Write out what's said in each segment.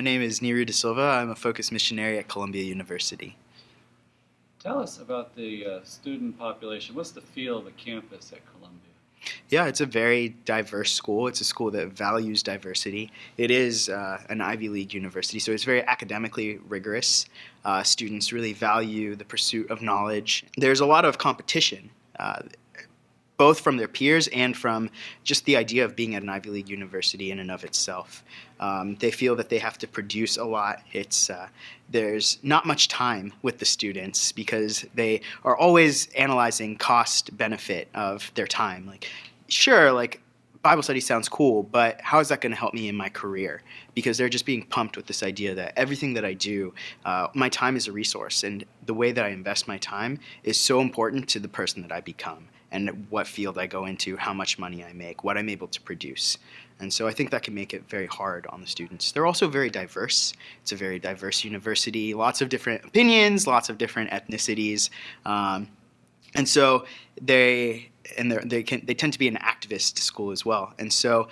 name is Niru De Silva. I'm a Focus missionary at Columbia University. Tell us about the student population. What's the feel of the campus at Columbia? Yeah, it's a very diverse school. It's a school that values diversity. It is an Ivy League university, so it's very academically rigorous. Students really value the pursuit of knowledge. There's a lot of competition, both from their peers and from just the idea of being at an Ivy League university in and of itself. They feel that they have to produce a lot. There's not much time with the students because they are always analyzing cost benefit of their time. Sure, Bible study sounds cool, but how is that going to help me in my career? Because they're just being pumped with this idea that everything that I do, my time is a resource, and the way that I invest my time is so important to the person that I become, and what field I go into, how much money I make, what I'm able to produce. And so I think that can make it very hard on the students. They're also very diverse. It's a very diverse university, lots of different opinions, lots of different ethnicities. And so they tend to be an activist school as well. And so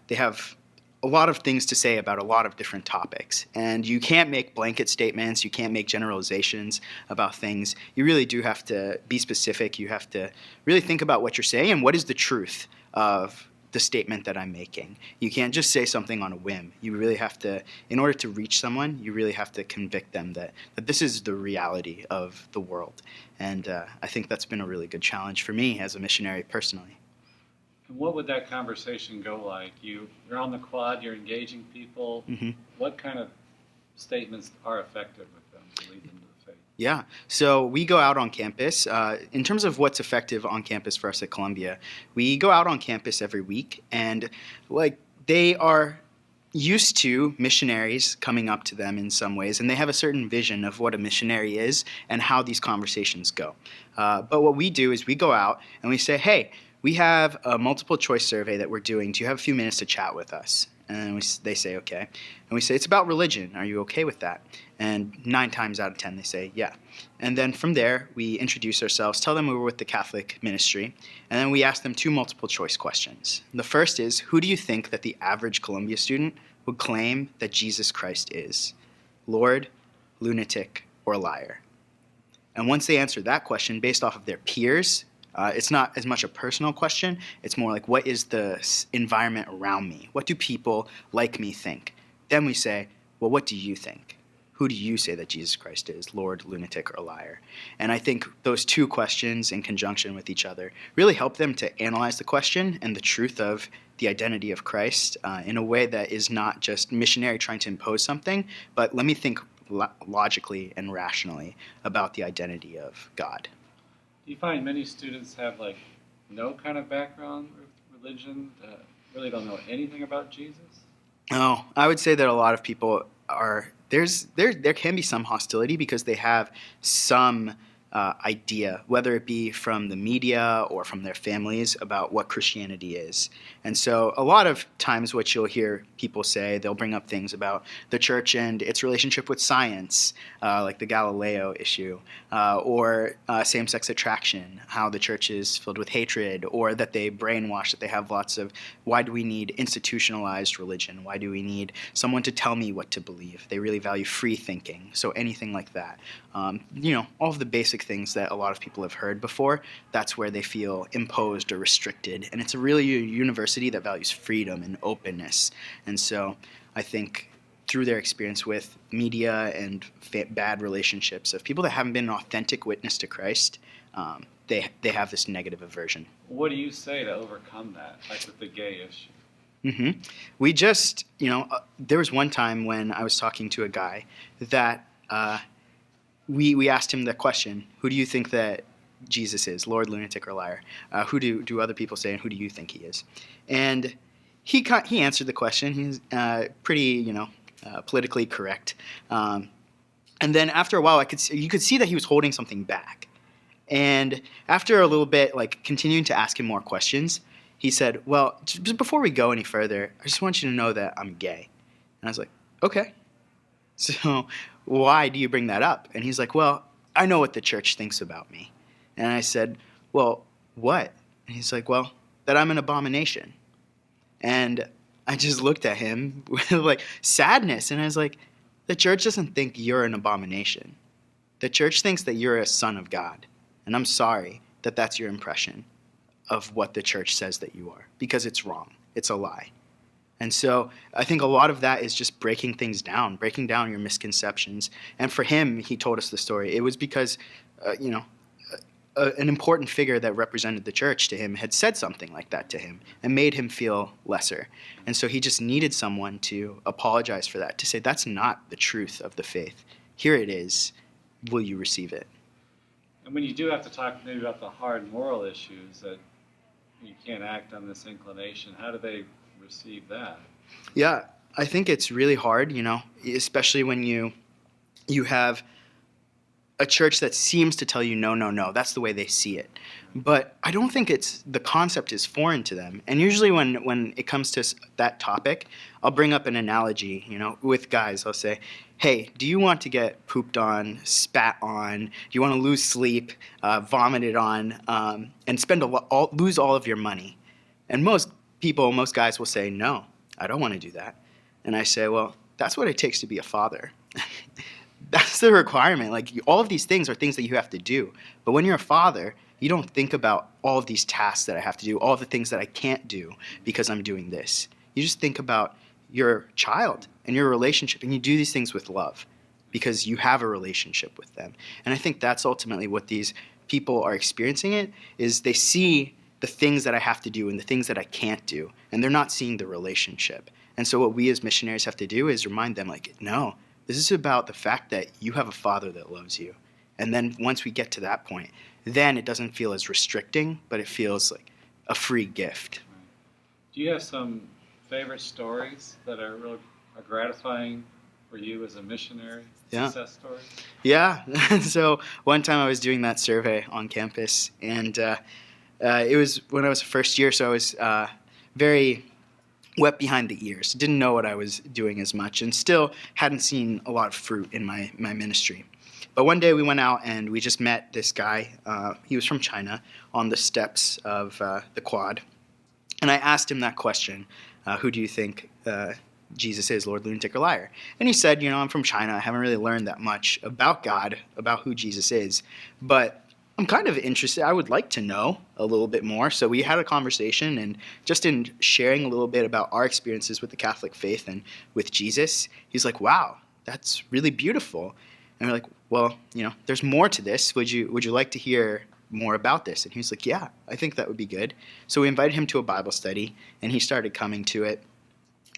they have a lot of things to say about a lot of different topics. And you can't make blanket statements. You can't make generalizations about things. You really do have to be specific. You have to really think about what you're saying and what is the truth of the statement that I'm making. You can't just say something on a whim. You really have to, in order to reach someone, you really have to convict them that this is the reality of the world. And I think that's been a really good challenge for me as a missionary personally. And what would that conversation go like? You're on the quad, you're engaging people. Mm-hmm. What kind of statements are effective with them to lead them to the faith? Yeah, so we go out on campus. In terms of what's effective on campus for us at Columbia, we go out on campus every week, and they are used to missionaries coming up to them in some ways, and they have a certain vision of what a missionary is and how these conversations go. But what we do is we go out and we say, hey, we have a multiple choice survey that we're doing. Do you have a few minutes to chat with us? And they say, okay. And we say, it's about religion. Are you okay with that? And 9 times out of 10, they say, yeah. And then from there, we introduce ourselves, tell them we were with the Catholic ministry, and then we ask them 2 multiple choice questions. The first is, who do you think that the average Columbia student would claim that Jesus Christ is? Lord, lunatic, or liar? And once they answer that question based off of their peers, it's not as much a personal question. It's more like, what is the environment around me? What do people like me think? Then we say, well, what do you think? Who do you say that Jesus Christ is, Lord, lunatic, or liar? And I think those 2 questions in conjunction with each other really help them to analyze the question and the truth of the identity of Christ in a way that is not just missionary trying to impose something, but let me think logically and rationally about the identity of God. Do you find many students have no kind of background with religion, really don't know anything about Jesus? No, I would say that a lot of people there can be some hostility because they have some idea, whether it be from the media or from their families, about what Christianity is. And so a lot of times what you'll hear people say, they'll bring up things about the church and its relationship with science, like the Galileo issue, or same-sex attraction, how the church is filled with hatred, or that they brainwash, that they have lots of, why do we need institutionalized religion? Why do we need someone to tell me what to believe? They really value free thinking, so anything like that. All of the basic things that a lot of people have heard before, that's where they feel imposed or restricted. And it's a university that values freedom and openness. And so I think through their experience with media and bad relationships of people that haven't been an authentic witness to Christ, they have this negative aversion. What do you say to overcome that, like with the gay issue? Mm-hmm. We just, there was one time when I was talking to a guy that we asked him the question, who do you think that Jesus is, Lord, lunatic, or liar? Who do other people say, and who do you think he is? And he answered the question. He's pretty, politically correct. And then after a while, you could see that he was holding something back. And after a little bit, continuing to ask him more questions, he said, well, just before we go any further, I just want you to know that I'm gay. And I was like, okay. So why do you bring that up? And he's like, well, I know what the church thinks about me. And I said, well, what? And he's like, well, that I'm an abomination. And I just looked at him with like sadness, and I was like, the church doesn't think you're an abomination. The church thinks that you're a son of God. And I'm sorry that that's your impression of what the church says that you are, because it's wrong. It's a lie. And so I think a lot of that is just breaking things down, breaking down your misconceptions. And for him, he told us the story. It was because, an important figure that represented the church to him had said something like that to him and made him feel lesser. And so he just needed someone to apologize for that, to say, that's not the truth of the faith. Here it is. Will you receive it? And when you do have to talk maybe about the hard moral issues that you can't act on this inclination, how do they receive that? Yeah, I think it's really hard, especially when you have a church that seems to tell you no, no, no. That's the way they see it. But I don't think the concept is foreign to them. And usually when it comes to that topic, I'll bring up an analogy, with guys. I'll say, hey, do you want to get pooped on, spat on? Do you want to lose sleep, vomited on, and lose all of your money? And most guys will say, no, I don't want to do that. And I say, well, that's what it takes to be a father. That's the requirement. Like, all of these things are things that you have to do. But when you're a father, you don't think about all of these tasks that I have to do, all of the things that I can't do because I'm doing this. You just think about your child and your relationship, and you do these things with love because you have a relationship with them. And I think that's ultimately what these people are experiencing is they see the things that I have to do and the things that I can't do, and they're not seeing the relationship. And so what we as missionaries have to do is remind them, like, no, this is about the fact that you have a father that loves you. And then once we get to that point, then it doesn't feel as restricting, but it feels like a free gift. Do you have some favorite stories that are really gratifying for you as a missionary? Yeah. Success stories? Yeah. So one time I was doing that survey on campus, and it was when I was first year, so I was very wet behind the ears, didn't know what I was doing as much, and still hadn't seen a lot of fruit in my ministry. But one day we went out and we just met this guy. He was from China, on the steps of the Quad. And I asked him that question, who do you think Jesus is, Lord, lunatic, or liar? And he said, I'm from China. I haven't really learned that much about God, about who Jesus is. But I'm kind of interested. I would like to know a little bit more. So we had a conversation, and just in sharing a little bit about our experiences with the Catholic faith and with Jesus, he's like, wow, that's really beautiful. And we're like, well, there's more to this. Would you like to hear more about this? And he was like, yeah, I think that would be good. So we invited him to a Bible study, and he started coming to it.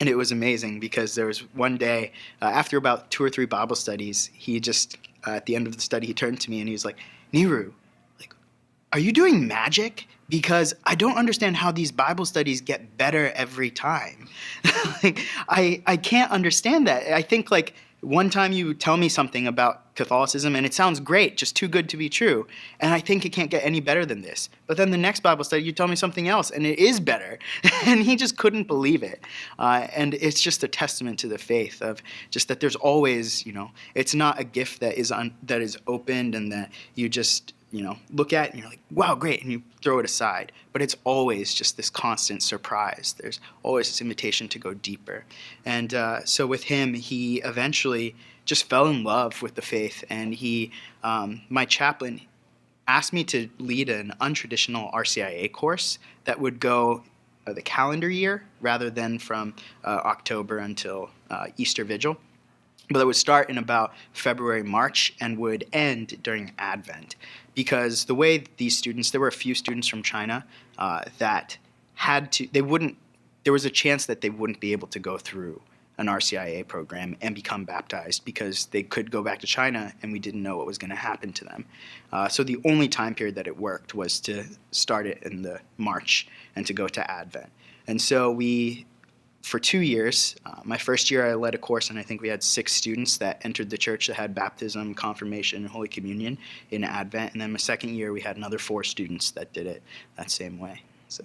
And it was amazing because there was one day, after about 2 or 3 Bible studies, he just, at the end of the study, he turned to me and he was like, Niru, are you doing magic? Because I don't understand how these Bible studies get better every time. I can't understand that. I think one time you tell me something about Catholicism and it sounds great, just too good to be true. And I think it can't get any better than this. But then the next Bible study, you tell me something else and it is better. And he just couldn't believe it. And it's just a testament to the faith of just that there's always, it's not a gift that is opened and that you just look at and you're like, wow, great, and you throw it aside. But it's always just this constant surprise. There's always this invitation to go deeper. And so with him, he eventually just fell in love with the faith. And my chaplain asked me to lead an untraditional RCIA course that would go the calendar year rather than from October until Easter Vigil. But it would start in about February, March, and would end during Advent. Because the way these students, there were a few students from China that there was a chance that they wouldn't be able to go through an RCIA program and become baptized because they could go back to China and we didn't know what was going to happen to them. So the only time period that it worked was to start it in the March and to go to Advent. And so for 2 years, my first year I led a course, and I think we had 6 students that entered the church that had baptism, confirmation, and Holy Communion in Advent. And then my second year, we had another 4 students that did it that same way. So.